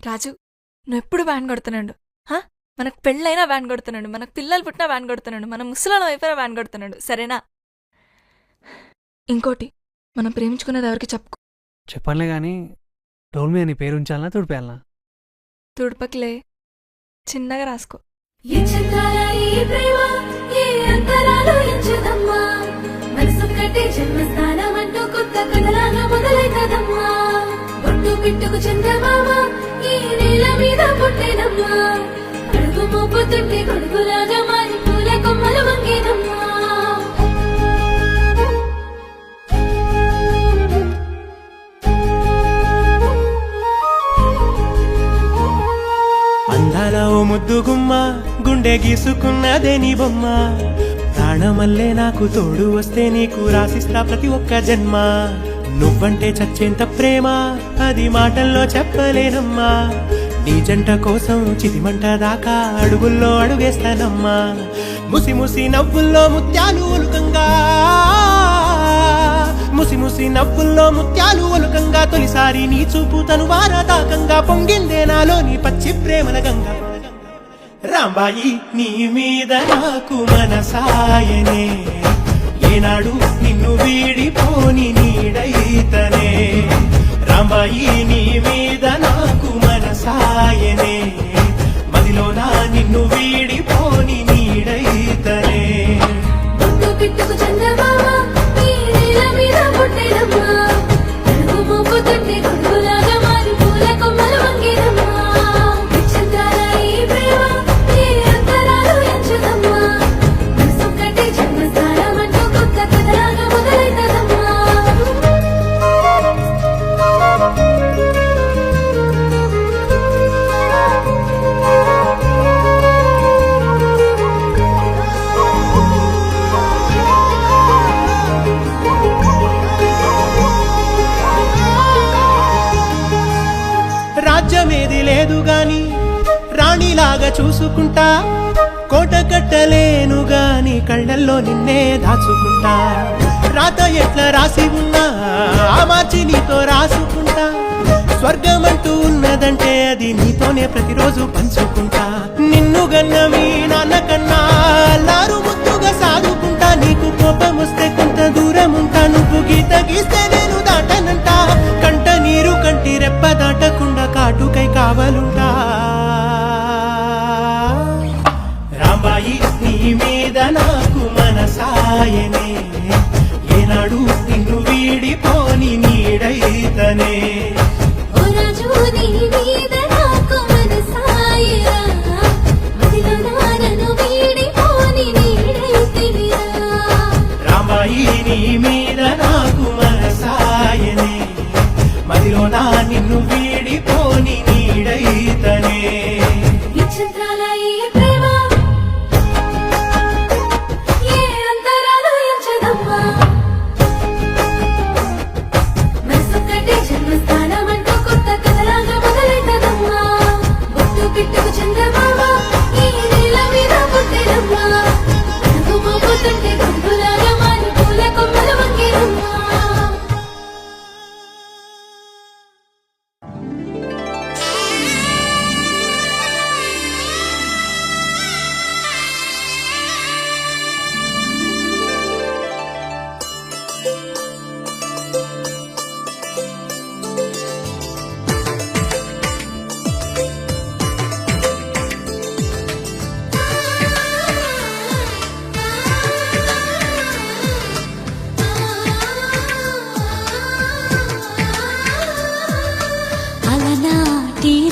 రాజు, నువ్వెప్పుడు వ్యాన్ కొడుతున్నాడు. మనకు పెళ్ళైనా వ్యాన్ కొడుతున్నాడు, మనకు పిల్లలు పుట్టినా వ్యాన్ కొడుతున్నాడు, మన ముసలాళ్ళం అయిపోయినా వ్యాన్ కొడుతున్నాడు. సరేనా? ఇంకోటి, మనం ప్రేమించుకునేది ఎవరికి చెప్పుకో. చెప్పనులే కానీ డోల్ మీద నీ పేరు ఉంచాలనా తుడిపేయాలనా? తుడపకిలే, చిన్నగా రాసుకో. పిట్టుకు చందమామ ఈ నేల మీద పుట్టేనమ్మా, అడుగు మోపుతుంటే కొడుకులాగా మారి పూల కొమ్మలు వంగేనమ్మా. అందాల ఓ ముద్దు గుమ్మ, గుండె గీసుకున్నదే నీ బొమ్మ. ప్రాణమల్లే నాకు తోడు వస్తే నీకు రాసిస్తా ప్రతి ఒక్క జన్మ. నువ్వంటే చచ్చేంత ప్రేమ అది మాటల్లో చెప్పలేనమ్మా. నీ జంట కోసం చితిమంట దాకా అడుగుల్లో అడుగేస్తానమ్మా. ముసి ముసి నవ్వుల్లో ముత్యాలు ఒలుకంగా, ముసి ముసి నవ్వుల్లో ముత్యాలు ఒలుకంగా, తొలిసారి నీ చూపు తను వారదాకంగా పొంగిందే నాలో నీ పచ్చి ప్రేమల గంగ. రాంబాయి నీ మీద నాకు మనసాయనే, ఏనాడు నిన్ను వీడిపోని నీడైతనే. రాంబాయి నీ మీద నాకు మనసాయనే, మదిలోన నిన్ను వీడిపోని నీడైతనే. పిట్టుకు చందమామ ఈ నేల మీద పుట్టేనమ్మా, అడుగు మోపుతుంటే కొడుకులాగా మారి పూల కొమ్మలు వంగేనమ్మా. రాజ్యమేది లేదు గాని రాణిలాగా చూసుకుంటా, కోట కట్టలేను గాని కళ్ళల్లో నిన్నే దాచుకుంటా. రాత ఎట్లా రాసి ఉన్నా ఆ మార్చి నీతో రాసుకుంటా. స్వర్గమంటూ ఉన్నదంటే అది నీతోనే ప్రతిరోజు పంచుకుంటా. నిన్ను గన్న మీ నాన్న కన్నా లారు ముద్దుగా సాదుకుంటా. నీకు కోపం వస్తే కొంత దూరం ఉంటా, నువ్వు గీత గీస్తే నేను దాటనంట. కంట నీరు కంటి రెప్ప దాటకుండా కాటుకై కావలుంటా. రాంబాయి నీ మీద నాకు మనసాయనే, ఏనాడు నిన్ను వీడిపోని నీడైతనే. రాంబాయి నీ మీద నాకు మనసాయనే, మదిలోన నిన్ను వీడిపోని నీడైతనే. పిట్టుకు చందమామ ఈ నేల మీద పుట్టేనమ్మా, అడుగు మోపుతుంటే కొడుకులాగా మారి పూల కొమ్మలు వంగేనమ్మా.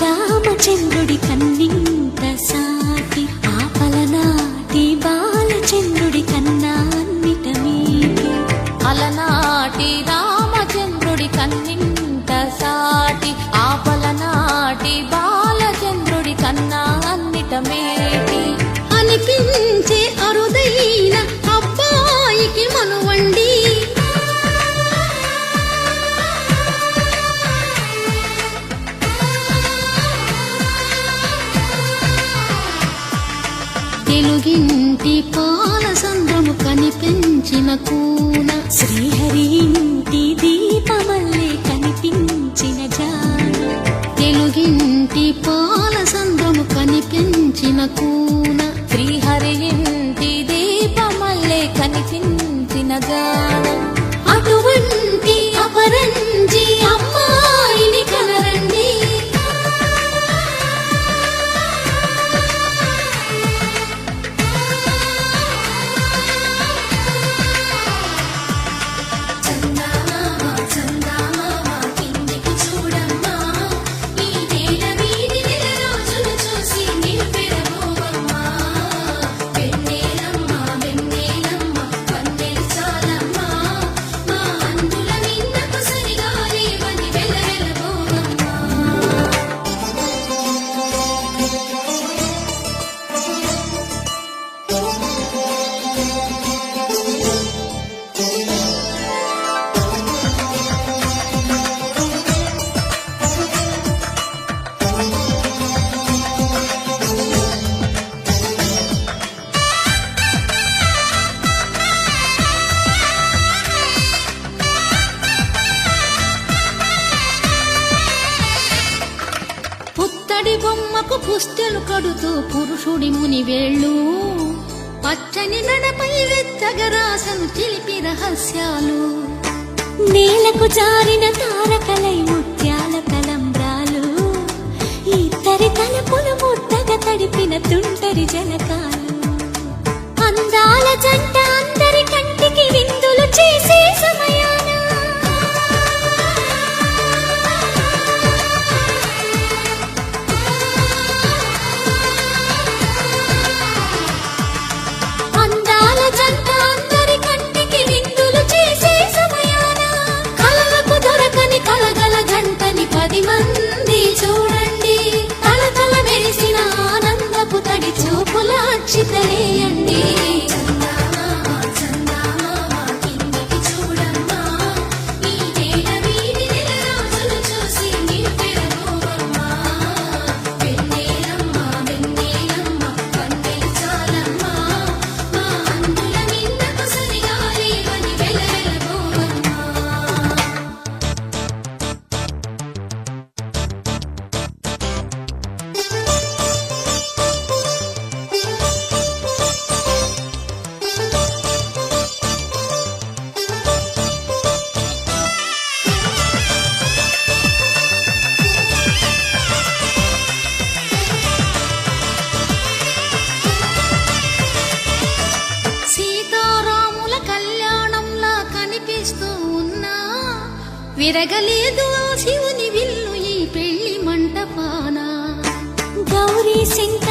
రామచంద్రుడి కన్నింత సాటి, ఆపలనాటి బాలచంద్రుడి కన్నా అన్నిట మీటి. అలనాటి రామచంద్రుడి కన్నింత సాటి, ఆపలనాటి బాలచంద్రుడి కన్నా అన్నిట మేటి. అనిపించే అరుదైన అబ్బాయికి మనువండి, తెలుగింటి పాలసంద్రము కనిపించిన కూన, శ్రీహరి ఇంటి దీపమల్లే కనిపించిన జాన. తెలుగింటి కనిపించిన కూన శ్రీహరి ఇంటి దీపమల్లే కనిపించిన గానం అటువంటి అపరంజి అమ్మాయిని కనరండి చందమామ చందమామ కిందికి చూడమ్మా ఈ నేల మీది నెల రోజులు చూసి నిలిపెరగోవమ్మా వెన్నెలమ్మ వెన్నెలమ్మ వన్నెలు చాలమ్మా మా అందుల నిన్నకు సరిగా లేవని వెలవెలబోవమ్మా పుత్తడి బొమ్మకు పుస్తెలు కడుతూ పురుషుడి ముని వేళ్ళు పచ్చని నడపై వెచ్చగా రాసను చిలిపి రహస్యాలు నేలకు జారిన తారకలై ముత్యాల కలంబ్రాలు ఇద్దరి తలపులు ముద్దగా తడిపిన తుంటరి జలకాలు అందాల జంట అందరి కంటికి విందులు చేసే సమయాన అందాల జంట అందరి కంటికి విందులు చేసే సమయాన కలలకు దొరకని కలగల జంటని 10 మంది చూడండి తలతల మెరిసిన ఆనందపు తడి చూపుల అక్షితలేయండి చందమామ చందమామ కిందికి చూడమ్మా ఈ నేల మీది నెల రోజులు చూసి నిలిపెరగోవమ్మా వెన్నెలమ్మ వెన్నెలమ్మ వన్నెలు చాలమ్మా మా అందుల నిన్నకు సరిగా లేవని వెలవెలబోవమ్మా సీతారాముల కళ్యాణంలా కనిపిస్తూ ఉన్నా విరగలేదు ఆ శివుని విల్లు ఈ పెళ్లి మంటపాన గౌరీ శంకర